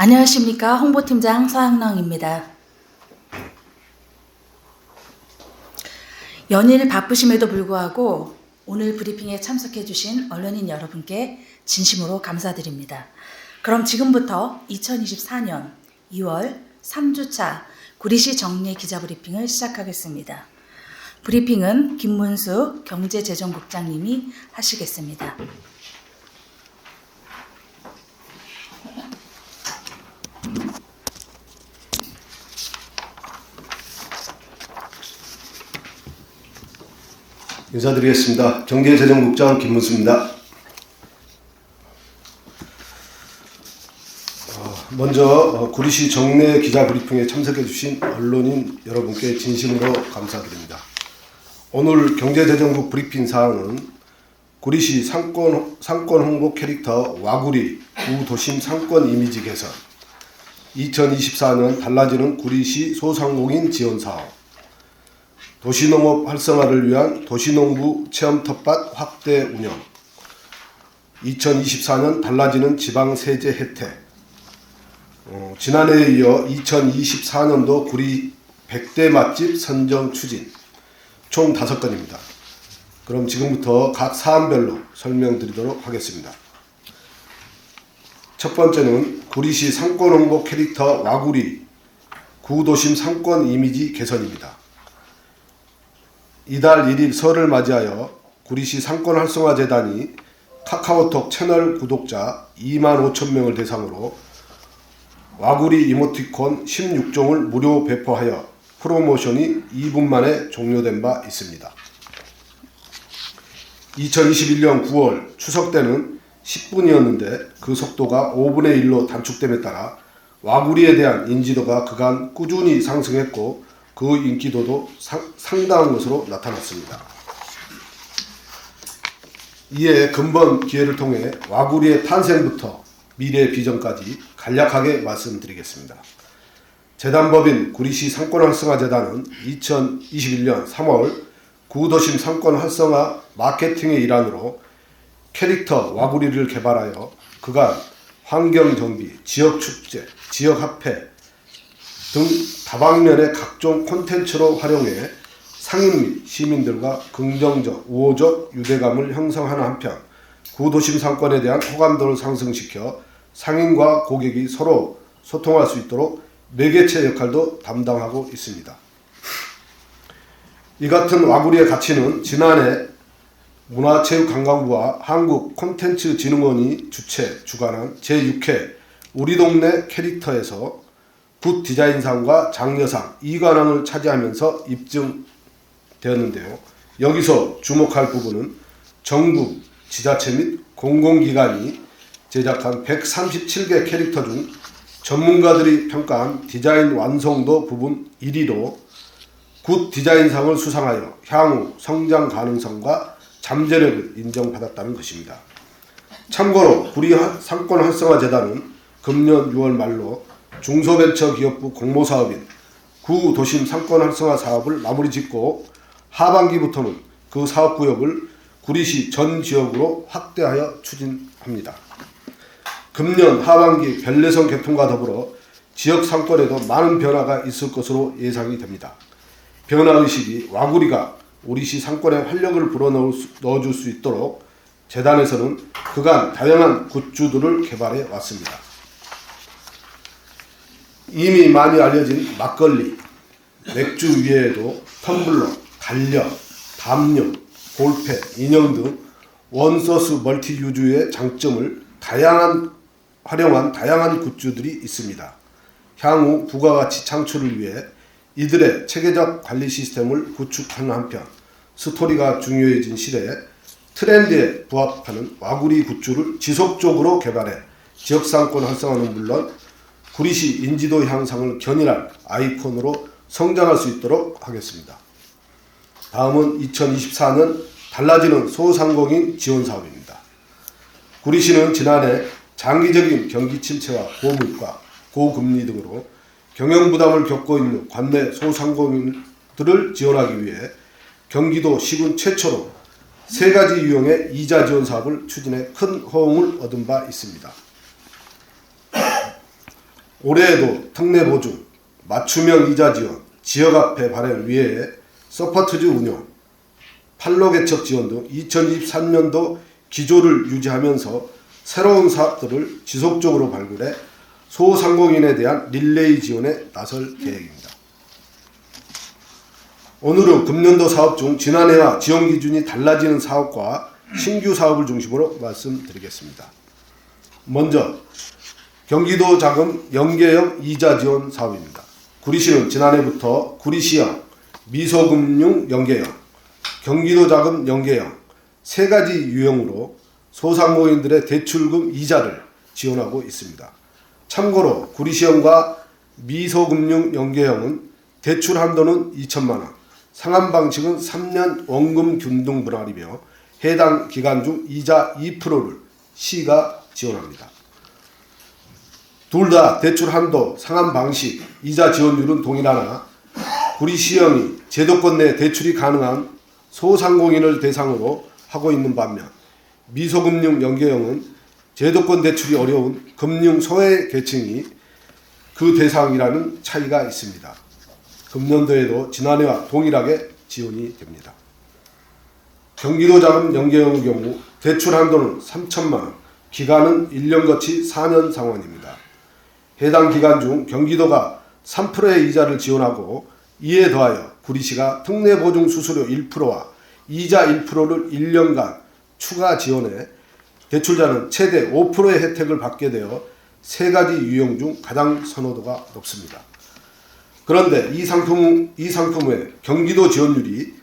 안녕하십니까. 홍보팀장 서양랑입니다. 연일 바쁘심에도 불구하고 오늘 브리핑에 참석해 주신 언론인 여러분께 진심으로 감사드립니다. 그럼 지금부터 2024년 2월 3주차 구리시 정례 기자브리핑을 시작하겠습니다. 브리핑은 김문수 경제재정국장님이 하시겠습니다. 인사드리겠습니다. 경제재정국장 김문수입니다. 먼저 구리시 정례 기자브리핑에 참석해 주신 언론인 여러분께 진심으로 감사드립니다. 오늘 경제재정국 브리핑 사항은 구리시 상권 홍보 캐릭터 와구리 구도심 상권 이미지 개선, 2024년 달라지는 구리시 소상공인 지원사업, 도시농업 활성화를 위한 도시농부 체험 텃밭 확대 운영, 2024년 달라지는 지방세제 혜택, 지난해에 이어 2024년도 구리 100대 맛집 선정 추진, 총 5건입니다. 그럼 지금부터 각 사안별로 설명드리도록 하겠습니다. 첫 번째는 구리시 상권 홍보 캐릭터 와구리 구도심 상권 이미지 개선입니다. 이달 1일 설을 맞이하여 구리시 상권활성화재단이 카카오톡 채널 구독자 25,000명을 대상으로 와구리 이모티콘 16종을 무료 배포하여 프로모션이 2분 만에 종료된 바 있습니다. 2021년 9월 추석 때는 10분이었는데 그 속도가 5분의 1로 단축됨에 따라 와구리에 대한 인지도가 그간 꾸준히 상승했고 그 인기도도 상당한 것으로 나타났습니다. 이에 금번 기회를 통해 와구리의 탄생부터 미래 비전까지 간략하게 말씀드리겠습니다. 재단법인 구리시 상권활성화재단은 2021년 3월 구도심 상권 활성화 마케팅의 일환으로 캐릭터 와구리를 개발하여 그간 환경정비, 지역축제, 지역화폐 등 다방면의 각종 콘텐츠로 활용해 상인 및 시민들과 긍정적, 우호적 유대감을 형성하는 한편 구도심 상권에 대한 호감도를 상승시켜 상인과 고객이 서로 소통할 수 있도록 매개체 역할도 담당하고 있습니다. 이 같은 와구리의 가치는 지난해 문화체육관광부와 한국콘텐츠진흥원이 주관한 제6회 우리 동네 캐릭터에서 굿 디자인상과 장려상 2관왕을 차지하면서 입증되었는데요. 여기서 주목할 부분은 정부, 지자체 및 공공기관이 제작한 137개 캐릭터 중 전문가들이 평가한 디자인 완성도 부분 1위로 굿 디자인상을 수상하여 향후 성장 가능성과 잠재력을 인정받았다는 것입니다. 참고로 구리 상권 활성화재단은 금년 6월 말로 중소벤처기업부 공모사업인 구도심 상권 활성화 사업을 마무리 짓고 하반기부터는 그 사업구역을 구리시 전 지역으로 확대하여 추진합니다. 금년 하반기 변래성 개통과 더불어 지역 상권에도 많은 변화가 있을 것으로 예상이 됩니다. 변화의식이 와구리가 우리시 상권에 활력을 불어넣어줄 수 있도록 재단에서는 그간 다양한 굿즈들을 개발해 왔습니다. 이미 많이 알려진 막걸리, 맥주 위에도 텀블러, 달력, 담요, 볼펜, 인형 등 원소스 멀티유즈의 장점을 활용한 다양한 굿즈들이 있습니다. 향후 부가가치 창출을 위해 이들의 체계적 관리 시스템을 구축하는 한편 스토리가 중요해진 시대에 트렌드에 부합하는 와구리 굿즈를 지속적으로 개발해 지역상권 활성화는 물론 구리시 인지도 향상을 견인할 아이콘으로 성장할 수 있도록 하겠습니다. 다음은 2024년 달라지는 소상공인 지원 사업입니다. 구리시는 지난해 장기적인 경기 침체와 고물가, 고금리 등으로 경영 부담을 겪고 있는 관내 소상공인들을 지원하기 위해 경기도 시군 최초로 3가지 유형의 이자 지원 사업을 추진해 큰 호응을 얻은 바 있습니다. 올해에도 특례 보증, 맞춤형 이자 지원, 지역화폐 발행 위에 서포트즈 운영, 판로 개척 지원 등 2023년도 기조를 유지하면서 새로운 사업들을 지속적으로 발굴해 소상공인에 대한 릴레이 지원에 나설 계획입니다. 오늘은 금년도 사업 중 지난해와 지원 기준이 달라지는 사업과 신규 사업을 중심으로 말씀드리겠습니다. 먼저 경기도 자금 연계형 이자 지원 사업입니다. 구리시는 지난해부터 구리시형, 미소금융 연계형, 경기도 자금 연계형 세 가지 유형으로 소상공인들의 대출금 이자를 지원하고 있습니다. 참고로 구리시형과 미소금융 연계형은 대출 한도는 2천만 원, 상환 방식은 3년 원금 균등 분할이며 해당 기간 중 이자 2%를 시가 지원합니다. 둘 다 대출 한도, 상환 방식, 이자 지원율은 동일하나 구리시형이 제도권 내 대출이 가능한 소상공인을 대상으로 하고 있는 반면 미소금융 연계형은 제도권 대출이 어려운 금융 소외 계층이 그 대상이라는 차이가 있습니다. 금년도에도 지난해와 동일하게 지원이 됩니다. 경기도 자금 연계형의 경우 대출 한도는 3천만 원, 기간은 1년 거치 4년 상환입니다. 해당 기간 중 경기도가 3%의 이자를 지원하고 이에 더하여 구리시가 특례 보증 수수료 1%와 이자 1%를 1년간 추가 지원해 대출자는 최대 5%의 혜택을 받게 되어 세 가지 유형 중 가장 선호도가 높습니다. 그런데 이 상품의 경기도 지원율이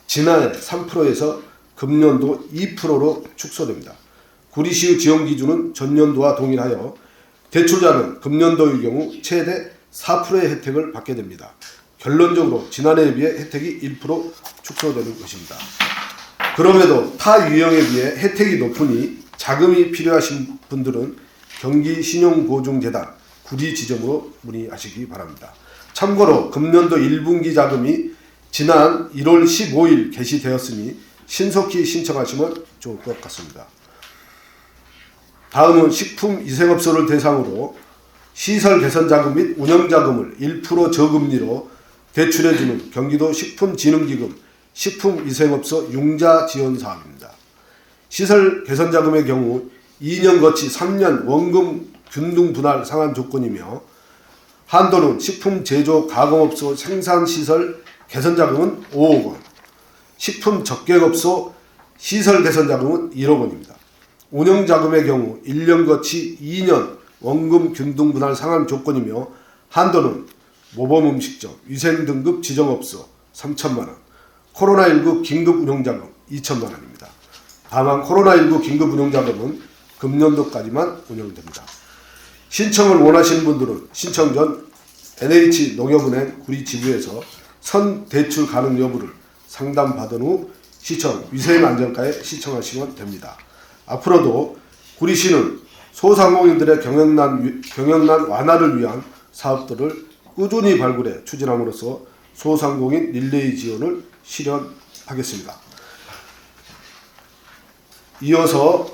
지난해 3%에서 금년도 2%로 축소됩니다. 구리시의 지원 기준은 전년도와 동일하여 대출자는 금년도의 경우 최대 4%의 혜택을 받게 됩니다. 결론적으로 지난해에 비해 혜택이 1% 축소되는 것입니다. 그럼에도 타 유형에 비해 혜택이 높으니 자금이 필요하신 분들은 경기신용보증재단 구리지점으로 문의하시기 바랍니다. 참고로 금년도 1분기 자금이 지난 1월 15일 개시되었으니 신속히 신청하시면 좋을 것 같습니다. 다음은 식품위생업소를 대상으로 시설 개선 자금 및 운영 자금을 1% 저금리로 대출해주는 경기도 식품진흥기금 식품위생업소 융자 지원 사업입니다. 시설 개선 자금의 경우 2년 거치 3년 원금 균등 분할 상환 조건이며 한도는 식품 제조 가공업소 생산시설 개선 자금은 5억 원, 식품 적객업소 시설 개선 자금은 1억 원입니다. 운영 자금의 경우 1년 거치 2년 원금 균등 분할 상환 조건이며 한도는 모범 음식점, 위생 등급 지정업소 3천만 원, 코로나19 긴급 운영 자금 2천만 원입니다. 다만 코로나19 긴급 운영 자금은 금년도까지만 운영됩니다. 신청을 원하시는 분들은 신청 전 NH농협은행 구리지부에서 선 대출 가능 여부를 상담받은 후 시청 위생안전과에 시청하시면 됩니다. 앞으로도 구리시는 소상공인들의 경영난 완화를 위한 사업들을 꾸준히 발굴해 추진함으로써 소상공인 릴레이 지원을 실현하겠습니다. 이어서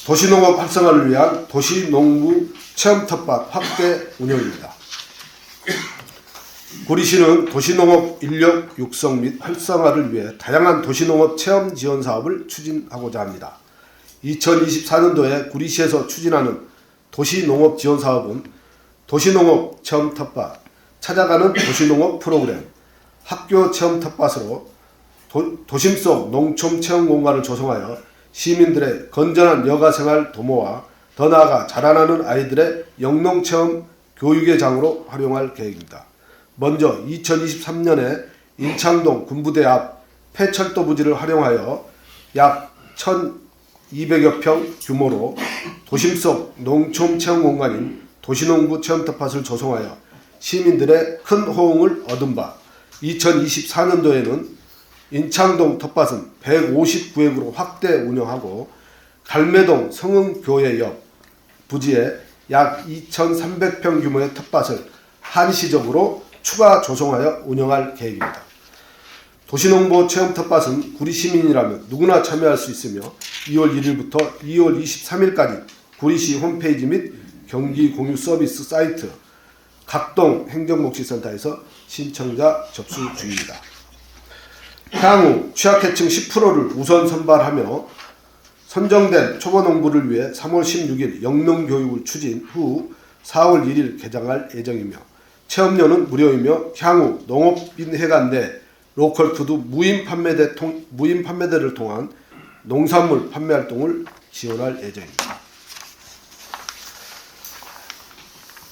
도시농업 활성화를 위한 도시농부 체험 텃밭 확대 운영입니다. 구리시는 도시농업 인력 육성 및 활성화를 위해 다양한 도시농업 체험 지원 사업을 추진하고자 합니다. 2024년도에 구리시에서 추진하는 도시농업 지원 사업은 도시농업 체험 텃밭, 찾아가는 도시농업 프로그램, 학교 체험 텃밭으로 도심 속 농촌 체험 공간을 조성하여 시민들의 건전한 여가생활 도모와 더 나아가 자라나는 아이들의 영농체험 교육의 장으로 활용할 계획입니다. 먼저 2023년에 인창동 군부대 앞 폐철도 부지를 활용하여 약 1,200여 평 규모로 도심 속 농촌 체험 공간인 도시농부 체험 텃밭을 조성하여 시민들의 큰 호응을 얻은 바 2024년도에는 인창동 텃밭은 159획으로 확대 운영하고 갈매동 성흥교회 옆 부지에 약 2,300평 규모의 텃밭을 한시적으로 추가 조성하여 운영할 계획입니다. 도시농부 체험 텃밭은 구리 시민이라면 누구나 참여할 수 있으며 2월 1일부터 2월 23일까지 구리시 홈페이지 및 경기 공유 서비스 사이트 각동 행정복지센터에서 신청자 접수 중입니다. 향후 취약계층 10%를 우선 선발하며 선정된 초보농부를 위해 3월 16일 영농교육을 추진 후 4월 1일 개장할 예정이며 체험료는 무료이며 향후 농업인회관 내 로컬푸드 무인 판매대를 통한 농산물 판매 활동을 지원할 예정입니다.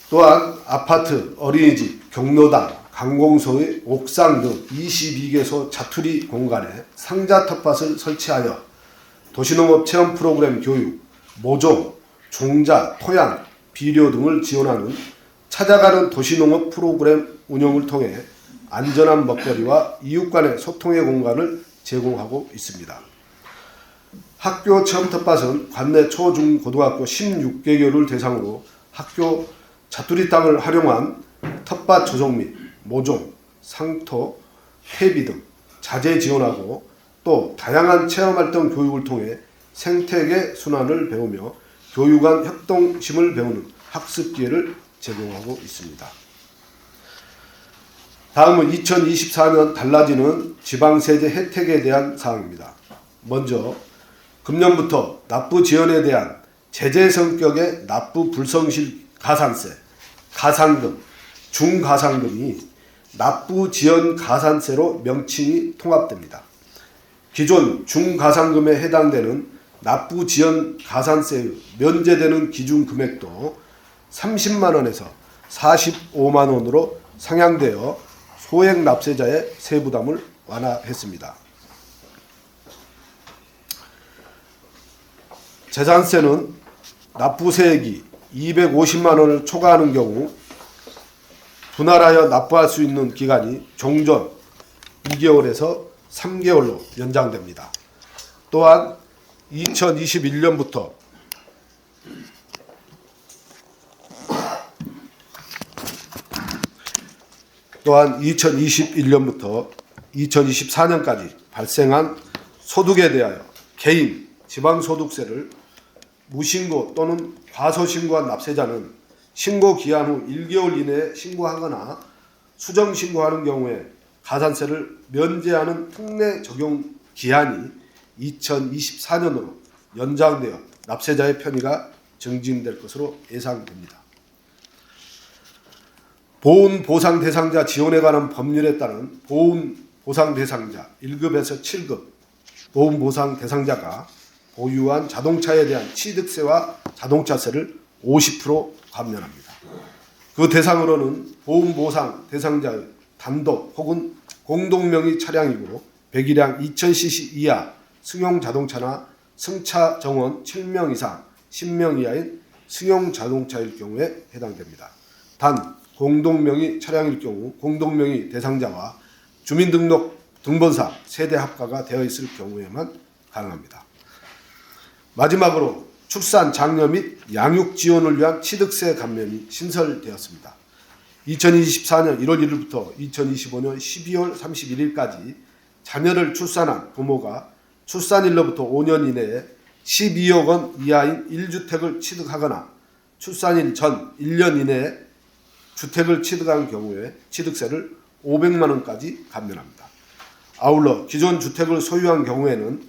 또한 아파트, 어린이집, 경로당, 관공서의 옥상 등 22개소 자투리 공간에 상자 텃밭을 설치하여 도시농업 체험 프로그램 교육, 모종, 종자, 토양, 비료 등을 지원하는 찾아가는 도시농업 프로그램 운영을 통해 안전한 먹거리와 이웃 간의 소통의 공간을 제공하고 있습니다. 학교 체험 텃밭은 관내 초, 중, 고등학교 16개교를 대상으로 학교 자투리 땅을 활용한 텃밭 조성 및 모종, 상토, 퇴비 등 자재 지원하고 또 다양한 체험활동 교육을 통해 생태계 순환을 배우며 교육 간 협동심을 배우는 학습 기회를 제공하고 있습니다. 다음은 2024년 달라지는 지방세제 혜택에 대한 사항입니다. 먼저 금년부터 납부 지연에 대한 제재 성격의 납부 불성실 가산세, 가상금, 중가상금이 납부 지연 가산세로 명칭이 통합됩니다. 기존 중가상금에 해당되는 납부 지연 가산세의 면제되는 기준 금액도 30만 원에서 45만 원으로 상향되어 소액 납세자의 세부담을 완화했습니다. 재산세는 납부세액이 250만 원을 초과하는 경우 분할하여 납부할 수 있는 기간이 종전 2개월에서 3개월로 연장됩니다. 또한 2021년부터 또한 2021년부터 2024년까지 발생한 소득에 대하여 개인 지방소득세를 무신고 또는 과소신고한 납세자는 신고 기한 후 1개월 이내에 신고하거나 수정신고하는 경우에 가산세를 면제하는 특례 적용 기한이 2024년으로 연장되어 납세자의 편의가 증진될 것으로 예상됩니다. 보훈보상 대상자 지원에 관한 법률에 따른 보훈보상 대상자 1급에서 7급 보훈보상 대상자가 보유한 자동차에 대한 취득세와 자동차세를 50% 감면합니다. 그 대상으로는 보훈보상 대상자의 단독 혹은 공동명의 차량이고 배기량 2000cc 이하 승용 자동차나 승차 정원 7명 이상 10명 이하인 승용 자동차일 경우에 해당됩니다. 단 공동명의 차량일 경우 공동명의 대상자와 주민등록 등본상 세대 합가가 되어 있을 경우에만 가능합니다. 마지막으로 출산, 장려 및 양육 지원을 위한 취득세 감면이 신설되었습니다. 2024년 1월 1일부터 2025년 12월 31일까지 자녀를 출산한 부모가 출산일로부터 5년 이내에 12억 원 이하인 1주택을 취득하거나 출산일 전 1년 이내에 주택을 취득한 경우에 취득세를 500만 원까지 감면합니다. 아울러 기존 주택을 소유한 경우에는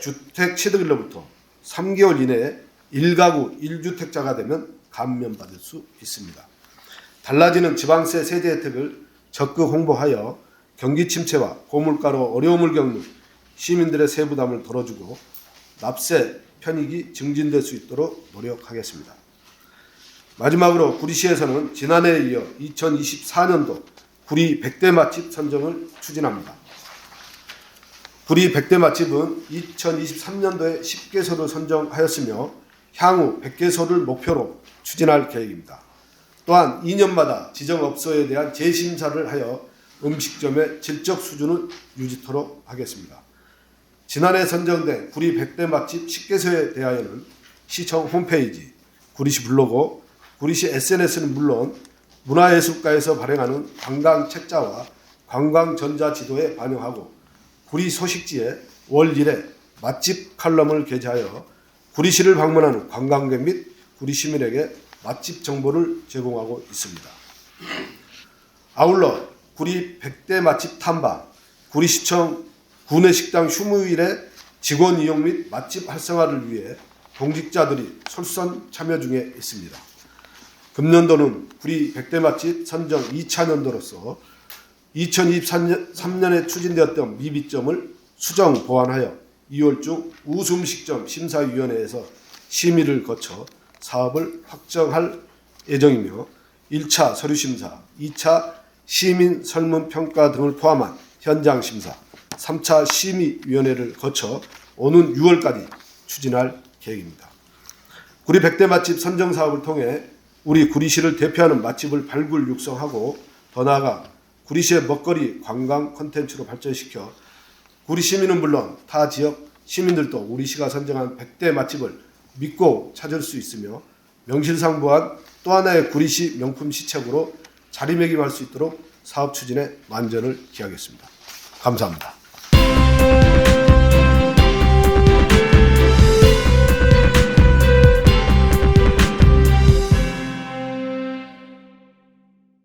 주택 취득일로부터 3개월 이내에 1가구 1주택자가 되면 감면받을 수 있습니다. 달라지는 지방세 세제 혜택을 적극 홍보하여 경기 침체와 고물가로 어려움을 겪는 시민들의 세부담을 덜어주고 납세 편익이 증진될 수 있도록 노력하겠습니다. 마지막으로 구리시에서는 지난해에 이어 2024년도 구리 100대 맛집 선정을 추진합니다. 구리 100대 맛집은 2023년도에 10개소를 선정하였으며 향후 100개소를 목표로 추진할 계획입니다. 또한 2년마다 지정업소에 대한 재심사를 하여 음식점의 질적 수준을 유지토록 하겠습니다. 지난해 선정된 구리 100대 맛집 10개소에 대하여는 시청 홈페이지, 구리시 블로그, 구리시 SNS는 물론 문화예술가에서 발행하는 관광 책자와 관광 전자지도에 반영하고 구리 소식지에 월 1회 맛집 칼럼을 게재하여 구리시를 방문하는 관광객 및 구리 시민에게 맛집 정보를 제공하고 있습니다. 아울러 구리 100대 맛집 탐방, 구리시청 구내식당 휴무일의 직원 이용 및 맛집 활성화를 위해 공직자들이 솔선 참여 중에 있습니다. 금년도는 구리 100대 맛집 선정 2차 년도로서 2023년에 추진되었던 미비점을 수정 보완하여 2월 중 우수음식점 심사위원회에서 심의를 거쳐 사업을 확정할 예정이며 1차 서류심사, 2차 시민 설문평가 등을 포함한 현장심사, 3차 심의위원회를 거쳐 오는 6월까지 추진할 계획입니다. 구리 100대 맛집 선정 사업을 통해 우리 구리시를 대표하는 맛집을 발굴 육성하고 더 나아가 구리시의 먹거리 관광 콘텐츠로 발전시켜 구리 시민은 물론 타 지역 시민들도 우리시가 선정한 100대 맛집을 믿고 찾을 수 있으며 명실상부한 또 하나의 구리시 명품 시책으로 자리매김할 수 있도록 사업 추진에 만전을 기하겠습니다. 감사합니다.